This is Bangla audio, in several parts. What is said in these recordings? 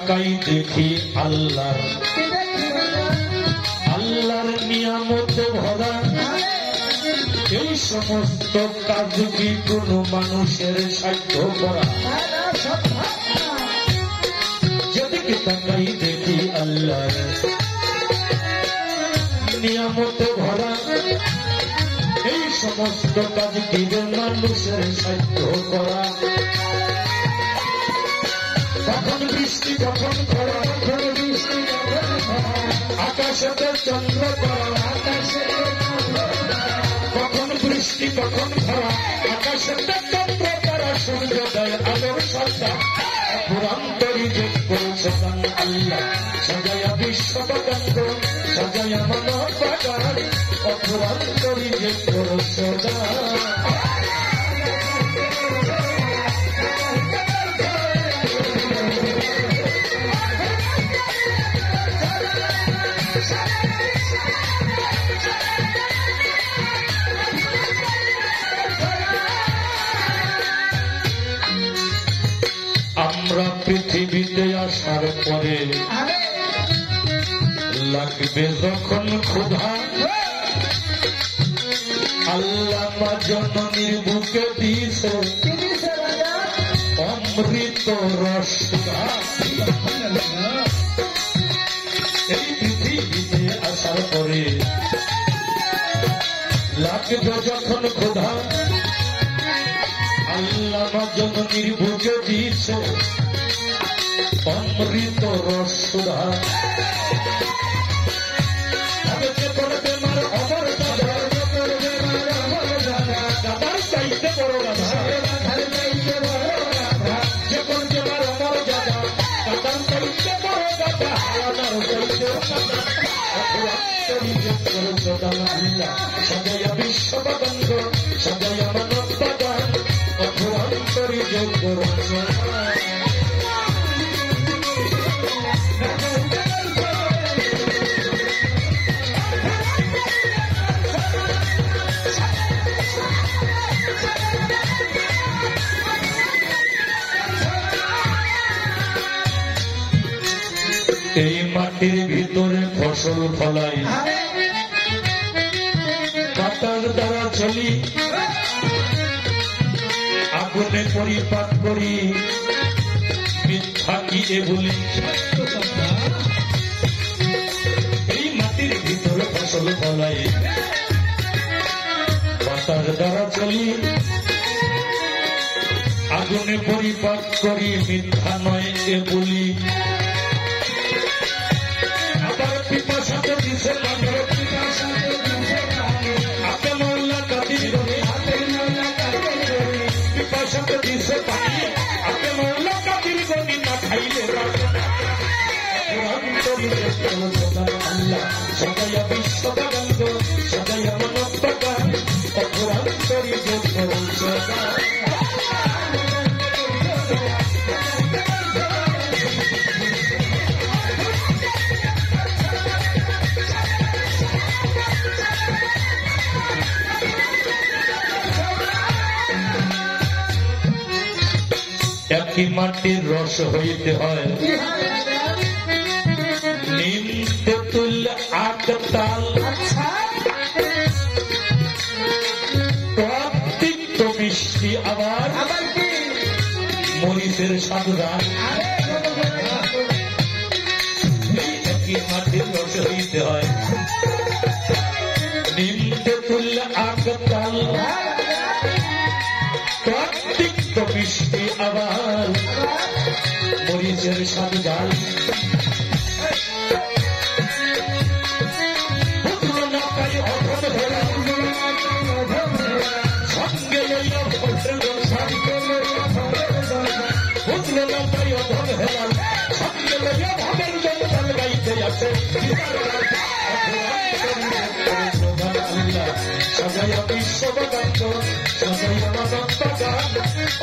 তাকাই দেখি আল্লাহর নিয়ামত ভরা এই সমস্ত কাজ কি কোনো মানুষের সাধ্য করা? যেদিকে তাকাই দেখি আল্লাহর নিয়ামত ভরা এই সমস্ত কাজ কি মানুষের সাধ্য করা? তখন বৃষ্টি, যখন খরা, আকাশেতে চন্দ্র করা, কখন বৃষ্টি, কখন খরা, আকাশেতে চন্দ্র করা, সূর্যোদয় আলোর সন্ধ্যা পুরান্তরী যোগ করেছে আল্লাহ। সাজায়া বিশ্বপতঙ্গ, সাজায়া মানব বাগান, অপুরান্তরী যোগ করেছে। আমরা পৃথিবীতে আসার পরে লাগবে যখন ক্ষুধা, আল্লাহ মা জননীর বুকে দিয়েছে অমৃত রস। এই পৃথিবীতে আসার পরে লাগবে যখন ক্ষুধা, আল্লাহ মা জননীর বুকে দিয়েছে অমৃত রস সুধা। করবে মার অমর দাদার চাইতে বড় রাধা, যে করবে মার অমর দাদা দাদার চাইতে বড় দাদা, সাজায়া বিশ্বপতঙ্গ, সাজায়া মানব বাগান, অপুরান্তরী যোগ করেছে। এই মাটির ভিতরে ফসল ফলাই, কাটার দ্বারা চলি, আগুনে পরিপাক করি, মিথ্যা কি এ বলি। এই মাটির ভিতরে ফসল ফলাই, কাটার দ্বারা চলি, আগুনে পরিপাক করি, মিথ্যা নয় এ বলি। পিপাসাতে দিছে পানি, আপে মৌলা কাদির, পিপাসাতে দিছে পানি, আপে মৌলা কাদির গনি, না খাইলে আল্লাহ। সাজায়া বিশ্বপতঙ্গ, সাজায়া মানব বাগান, অপুরান্তরী যোগ করেছে। একই মাটির রস হইতে হয় নিম, তেঁতুল, আখ, তাল, তিক্ত মিষ্টি, আবার মরিচের সাধুদান। একই মাটির রস হইতে হয় নিম, তেঁতুল, আখ, তাল, তিক্ত মিষ্টি, আবার মরিচের সাথে জাল। সঙ্গে লইয়া ভদ্র সঙ্গে লইয়া ভাবের জল গাইতে আছে। সাজায়া বিশ্বপতঙ্গ, সাজায়া মানব বাগান,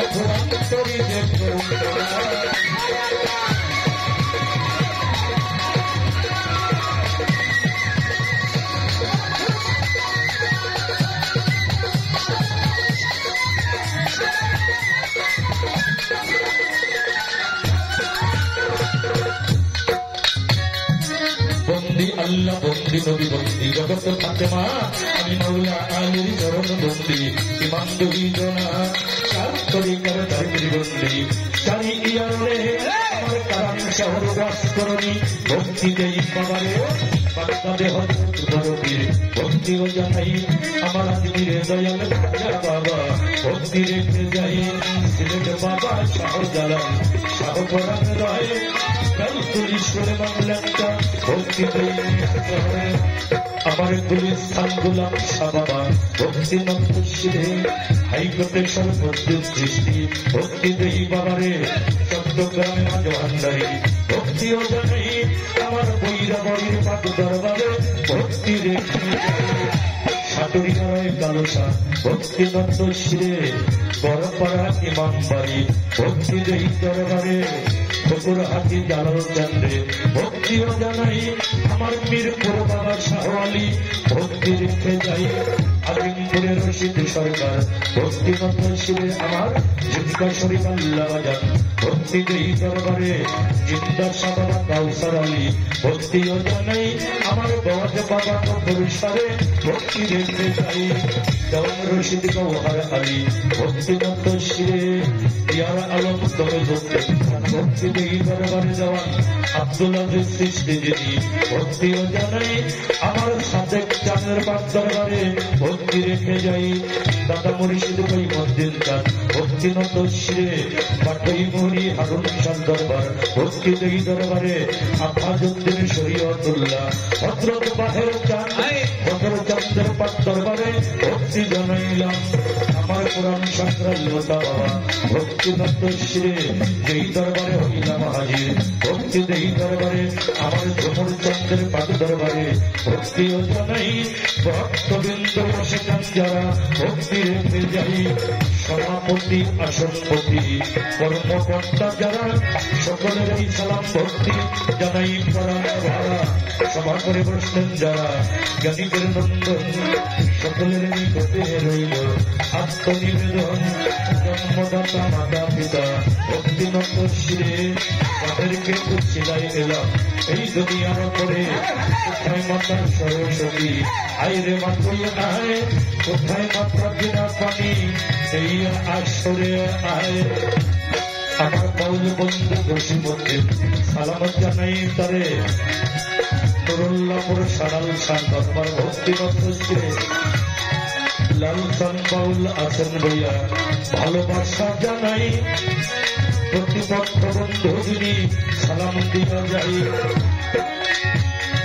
অপুরান্তরী যোগ করেছে। বন্দি নদী বন্দি জগত থাকে মা আমি মাওলা আলীর চরণ বন্দি ইমান দুই জনা চার তরিকার তারিখের বন্দি চারি ইয়ারে আমার কারণ শহর বাস করণী ভক্তি দেই বাবারে বাগদাদে হযরত বড়পীর ভক্তিও জানাই আমার আজমিরে দয়াল রাজা বাবা ভক্তি রেখে যাই সিলেট বাবা শাহজালাল শাহ পরাণ রায় ঈশ্বরে বাংলাটা ভক্তি দেই আমার গুলিস্তান গোলাম শাহ বাবা ভক্তি নন্দশিরে হাইকোর্টের সর্বোচ্চ দৃষ্টি ভক্তি দেই বাবারে চট্টগ্রামে মাঝভান্ডারি ভক্তিও জানাই আমার বৈরা বড়ির পাক দরবারে ভক্তি রেখে সাটুরিয়ায় কালোসা ভক্তি নন্দশিরে বড়পাড়া ইমাম বাড়ি ভক্তি দেই দরবারে বকুর হাতি জালাল চন্দ্রে ভক্তিও জানাই আমার মিরপুর বাবা শাহ আলী ভক্তি রেখে যাই আজিমপুরের রশিদ সরকার ভক্তি নন্দশিরে আমার জিন্দা শরীফ আল্লাহ বাজান ভক্তি দেই দরবারে জিন্দা শাহ বাবা কাউসার আলী ভক্তিও জানাই আমার বড় বাবা পুরুষারে ভক্তি রেখে যাই দেওয়ান রশিদ গৌহার আলী ভক্তি নন্দশিরে ইয়ার আলম তবে ভক্তি দেই দরবারে দেওয়ান আব্দুল আজিজ সৃষ্টিজীবী ভক্তিও জানাই আমার সাদেক চাঁদের পাক দরবারে ভক্তি রেখে যাই দাদা মুর্শিদ ভাই মন্দির চাঁদ ভক্তি নন্দশিরে পাটই মুহুরি হারুন শাহ দরবার ভক্তি দেই দরবারে আফাজউদ্দিন শরীয়তুল্লাহ হযরত বাহের চাঁদ হযরত চাঁদের পাক দরবারে ভক্তি জানাইলাম আমার কোরআন সংক্রান্ত বাবা ভক্তি নন্দশিরে যেই দরবারে হইলাম হাজির ভক্তি দেই দরবারে আমার ঝুমুর চন্দ্রের পাক দরবারে ভক্তিও জানাই ভক্তবৃন্দ বসেছেন যারা ভক্তি রেখে যাই সভাপতি আসনপতি কর্মকর্তা যারা সকলেরই সালাম ভক্তি জানাই প্রাণ ভাড়া সভা করে বসতেন যারা জ্ঞানীদের নন্দন সকলের নিকটে রইল আত্মনিবেদন জন্মদাতা মাতা পিতা ভক্তি নন্দশিরে তাদেরকে উচ্ছিলাই এলাম এই দুনিয়ার পরে কোথায় মাতার সরস্বতী আইরে মাতুই আয় কোথায় মাত্রা বিনা পানি এই আসরে আয় আমার বাউল বন্ধু বসিবন্ধু সালামত জানাই তারে তরুল্লাপুর সারাল সার দরবার ভক্তি নন্দশিরে লালসান বাউল আছেন বইয়া ভালোবাসা জানাই প্রতিপক্ষ বন্ধু যিনি সালাম দিয়া যাই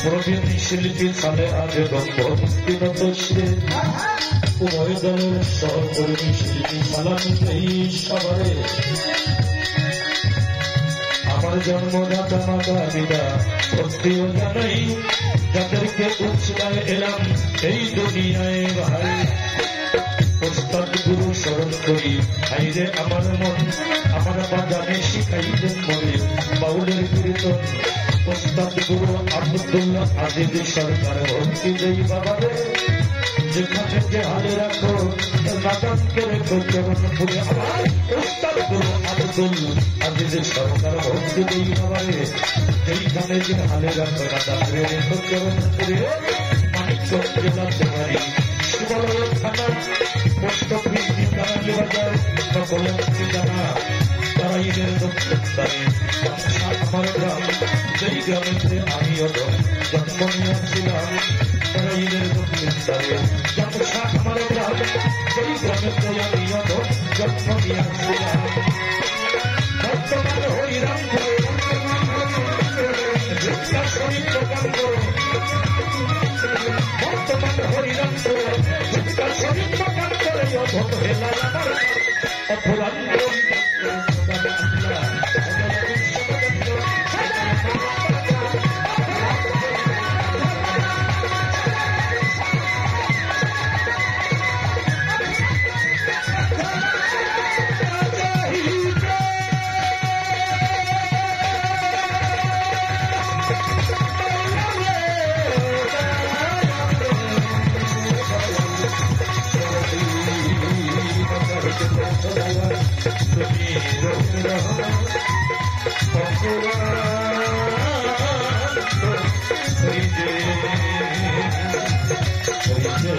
প্রবীণ শিল্পী সালে আগে ভক্তি নন্দশিরে উভয় দলের সহকর্মী শিল্পী সালাম দেই সবারে আমার জন্মদাতা মাতা পিতা ভক্তিও জানাই যাদেরকে উচ্ছিলায় এলাম এই দুনিয়ায় ভাই ওস্তাদ গুরু স্মরণ করি হাইরে আমার মন আমার বাজানে শিখাইবেন মনে বাউলের কীর্তন ওস্তাদ গুরু আব্দুল্লাহ আজিজ সরকার ভক্তি দেই বাবারে যেখানে যে হালে রাখো নাগানকে রেখো চরণ পুরে আমার ওস্তাদ গুরু আব্দুল আজিজ সরকার ভক্তি দেই বাবারে যেখানে যে হালে রাখো নাগানকে রেখো চরণ পুরে মানিকগঞ্জ জেলা দেওয়ারি শিবালয় থানা পোস্ট অফিস বিদ্যালয় বাজার সকলের ঠিকানা তারা ঈদের দক্ষিণ দ্বারে আমার গ্রাম যেই গ্রামেতে আমিও জন্ম নিয়েছিলাম তারা ঈদের দক্ষিণ দ্বারে আমার গ্রাম যেই গ্রামেতে আমিও জন্ম নিয়েছিলাম বর্তমান হরিরামপুরে বর্তমান হরিরামপুরে শরীর প্রকার করে অভত হেলা আমার অপরাধ হইছে